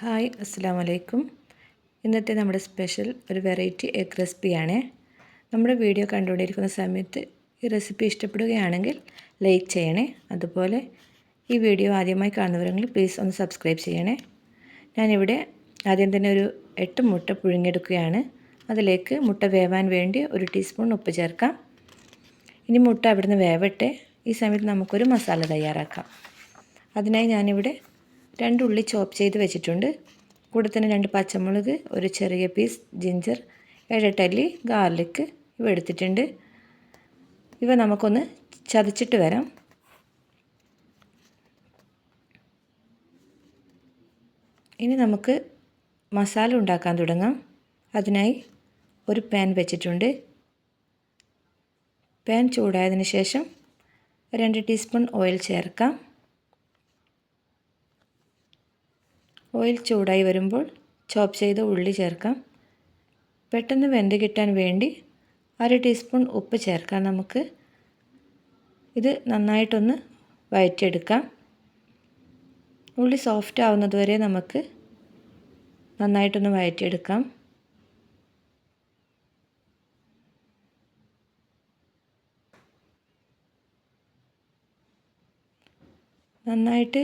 Hi അസ്സലാമു അലൈക്കും. ഇന്നത്തെ നമ്മുടെ സ്പെഷ്യൽ ഒരു വെറൈറ്റി എഗ് റെസിപ്പിയാണ്. നമ്മുടെ വീഡിയോ കണ്ടുകൊണ്ടിരിക്കുന്ന സമയത്ത് ഈ റെസിപ്പി ഇഷ്ടപ്പെടുകയാണെങ്കിൽ ലൈക്ക് ചെയ്യണേ. അതുപോലെ ഈ വീഡിയോ ആദ്യമായി കാണുന്നവരെങ്കിൽ പ്ലീസ് ഒന്ന് സബ്സ്ക്രൈബ് ചെയ്യണേ. ഞാനിവിടെ ആദ്യം തന്നെ ഒരു 8 മുട്ട പുഴുങ്ങിയെടുക്കുകയാണ്. അതിലേക്ക് മുട്ട വേവാൻ വേണ്ടി 1 ടീസ്പൂൺ ഉപ്പ് ചേർക്കാം. ഇനി മുട്ട അവിടുന്ന് വേവട്ടെ. ഈ സമയത്ത് നമുക്കൊരു മസാല തയ്യാറാക്കാം. അതിനായി ഞാനിവിടെ 2 ഉള്ളി ചോപ്പ് ചെയ്ത് വെച്ചിട്ടുണ്ട്. കൂടെ തന്നെ 2 പച്ചമുളക്, ഒരു ചെറിയ പീസ് ജിഞ്ചർ, 7-8 അല്ലി ഗാർലിക്ക് ഇവ എടുത്തിട്ടുണ്ട്. ഇവ നമുക്കൊന്ന് ചതച്ചിട്ട് വരാം. ഇനി നമുക്ക് മസാല ഉണ്ടാക്കാൻ തുടങ്ങാം. അതിനായി ഒരു പാൻ വെച്ചിട്ടുണ്ട്. പാൻ ചൂടായതിന് ശേഷം 2 ടീസ്പൂൺ ഓയിൽ ചേർക്കാം. ഓയിൽ ചൂടായി വരുമ്പോൾ ചോപ്പ് ചെയ്ത ഉള്ളി ചേർക്കാം. പെട്ടെന്ന് വെന്ത് കിട്ടാൻ വേണ്ടി 1/2 ടീസ്പൂൺ ഉപ്പ് ചേർക്കാം. നമുക്ക് ഇത് നന്നായിട്ടൊന്ന് വഴറ്റിയെടുക്കാം. ഉള്ളി സോഫ്റ്റ് ആവുന്നത് വരെ നമുക്ക് നന്നായിട്ടൊന്ന് വഴറ്റിയെടുക്കാം. നന്നായിട്ട്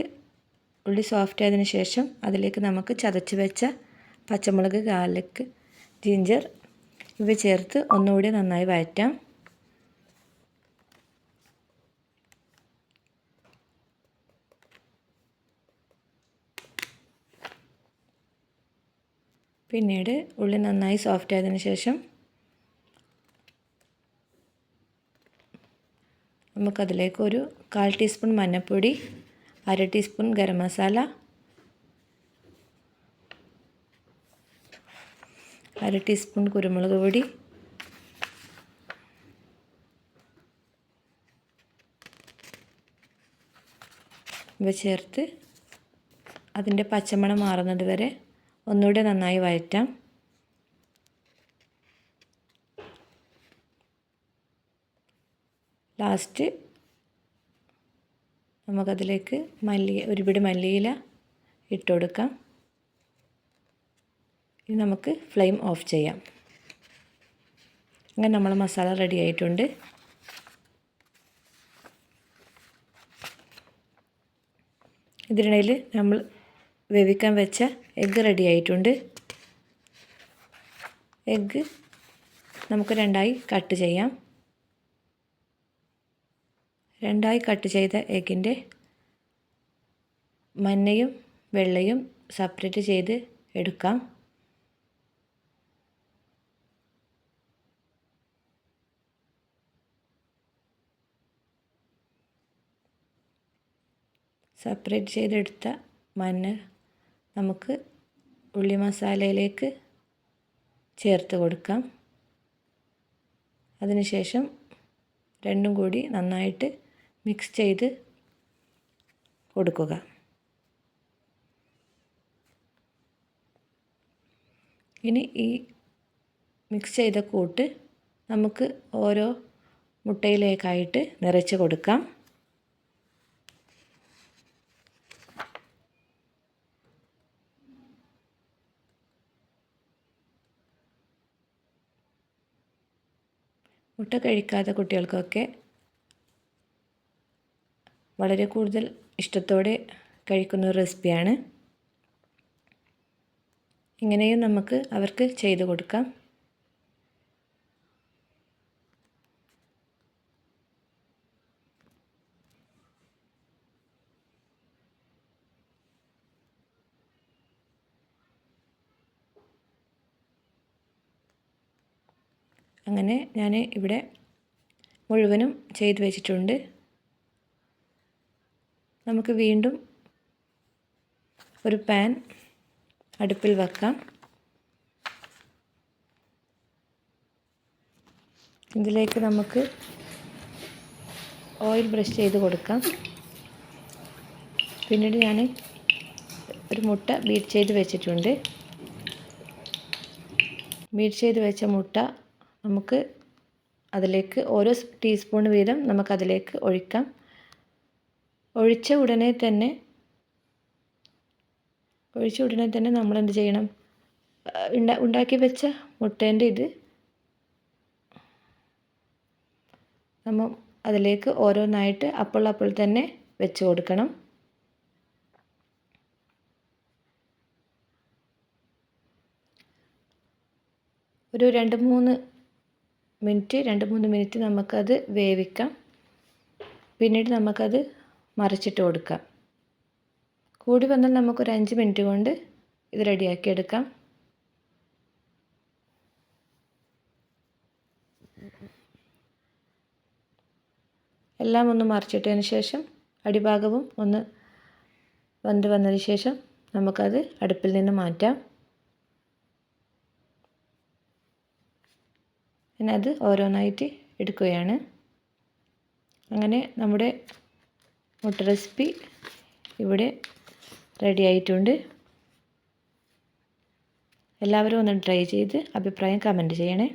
ഉള്ളി സോഫ്റ്റ് ആയതിനു ശേഷം അതിലേക്ക് നമുക്ക് ചതച്ച് വെച്ച പച്ചമുളക്, ഗാർലിക്, ജിഞ്ചർ ഇവ ചേർത്ത് ഒന്നുകൂടി നന്നായി വഴറ്റാം. പിന്നീട് ഉള്ളി നന്നായി സോഫ്റ്റ് ആയതിനു ശേഷം നമുക്കതിലേക്ക് ഒരു 1/4 ടീസ്പൂൺ മഞ്ഞൾപ്പൊടി, 1/2 ടീസ്പൂൺ ഗരം മസാല, 1/2 ടീസ്പൂൺ കുരുമുളക് പൊടി, ഇവ ചേർത്ത് അതിൻ്റെ പച്ചമണം മാറുന്നത് വരെ ഒന്നുകൂടെ നന്നായി വഴറ്റാം. ലാസ്റ്റ് നമുക്കതിലേക്ക് ഒരു പിടി മല്ലിയില ഇട്ട് കൊടുക്കാം. ഇനി നമുക്ക് ഫ്ലെയിം ഓഫ് ചെയ്യാം. അങ്ങനെ നമ്മൾ മസാല റെഡി ആയിട്ടുണ്ട്. ഇതിനിടയിൽ നമ്മൾ വേവിക്കാൻ വെച്ച എഗ്ഗ് റെഡി ആയിട്ടുണ്ട്. എഗ്ഗ് നമുക്ക് 2ആയി കട്ട് ചെയ്യാം. 2ആയി കട്ട് ചെയ്ത എഗ്ഗിൻ്റെ മഞ്ഞയും വെള്ളയും സെപ്പറേറ്റ് ചെയ്ത് എടുക്കാം. സെപ്പറേറ്റ് ചെയ്തെടുത്ത മഞ്ഞ നമുക്ക് ഉള്ളി മസാലയിലേക്ക് ചേർത്ത് കൊടുക്കാം. അതിനുശേഷം രണ്ടും കൂടി നന്നായിട്ട് മിക്സ് ചെയ്ത് കൊടുക്കുക. ഇനി ഈ മിക്സ് ചെയ്ത കൂട്ട് നമുക്ക് ഓരോ മുട്ടയിലേക്കായിട്ട് നിറച്ച് കൊടുക്കാം. മുട്ട കഴിക്കാത്ത കുട്ടികൾക്കൊക്കെ വളരെ കൂടുതൽ ഇഷ്ടത്തോടെ കഴിക്കുന്ന ഒരു റെസിപ്പിയാണ്. ഇങ്ങനെയും നമുക്ക് അവർക്ക് ചെയ്തു കൊടുക്കാം. അങ്ങനെ ഞാൻ ഇവിടെ മുഴുവനും ചെയ്ത് വെച്ചിട്ടുണ്ട്. നമുക്ക് വീണ്ടും ഒരു പാൻ അടുപ്പിൽ വെക്കാം. ഇതിലേക്ക് നമുക്ക് ഓയിൽ ബ്രഷ് ചെയ്ത് കൊടുക്കാം. പിന്നീട് ഞാൻ ഒരു മുട്ട ബീറ്റ് ചെയ്ത് വെച്ചിട്ടുണ്ട്. ബീറ്റ് ചെയ്ത് വെച്ച മുട്ട നമുക്ക് അതിലേക്ക് ഓരോ ടീസ്പൂൺ വീതം നമുക്കതിലേക്ക് ഒഴിക്കാം. ഒഴിച്ച ഉടനെ തന്നെ ഒഴിച്ച ഉടനെ തന്നെ നമ്മൾ എന്ത് ചെയ്യണം, ഉണ്ടാക്കി വെച്ച മുട്ടേൻ്റെ ഇത് നമ്മൾ അതിലേക്ക് ഓരോന്നായിട്ട് അപ്പോൾ തന്നെ വെച്ച് കൊടുക്കണം. ഒരു 2-3 മിനിറ്റ് നമുക്കത് വേവിക്കാം. പിന്നീട് നമുക്കത് മറിച്ചിട്ട് കൊടുക്കാം. കൂടി വന്നാൽ നമുക്കൊരു 5 മിനിറ്റ് കൊണ്ട് ഇത് റെഡിയാക്കി എടുക്കാം. എല്ലാം ഒന്ന് മറിച്ചിട്ടതിന് ശേഷം അടിഭാഗവും ഒന്ന് വെന്ത് വന്നതിന് ശേഷം നമുക്കത് അടുപ്പിൽ നിന്ന് മാറ്റാം. പിന്നെ അത് ഓരോന്നായിട്ട് എടുക്കുകയാണ്. അങ്ങനെ നമ്മുടെ മുട്ട റെസിപ്പി ഇവിടെ റെഡി ആയിട്ടുണ്ട്. എല്ലാവരും ഒന്ന് ട്രൈ ചെയ്ത് അഭിപ്രായം കമൻറ്റ് ചെയ്യണേ.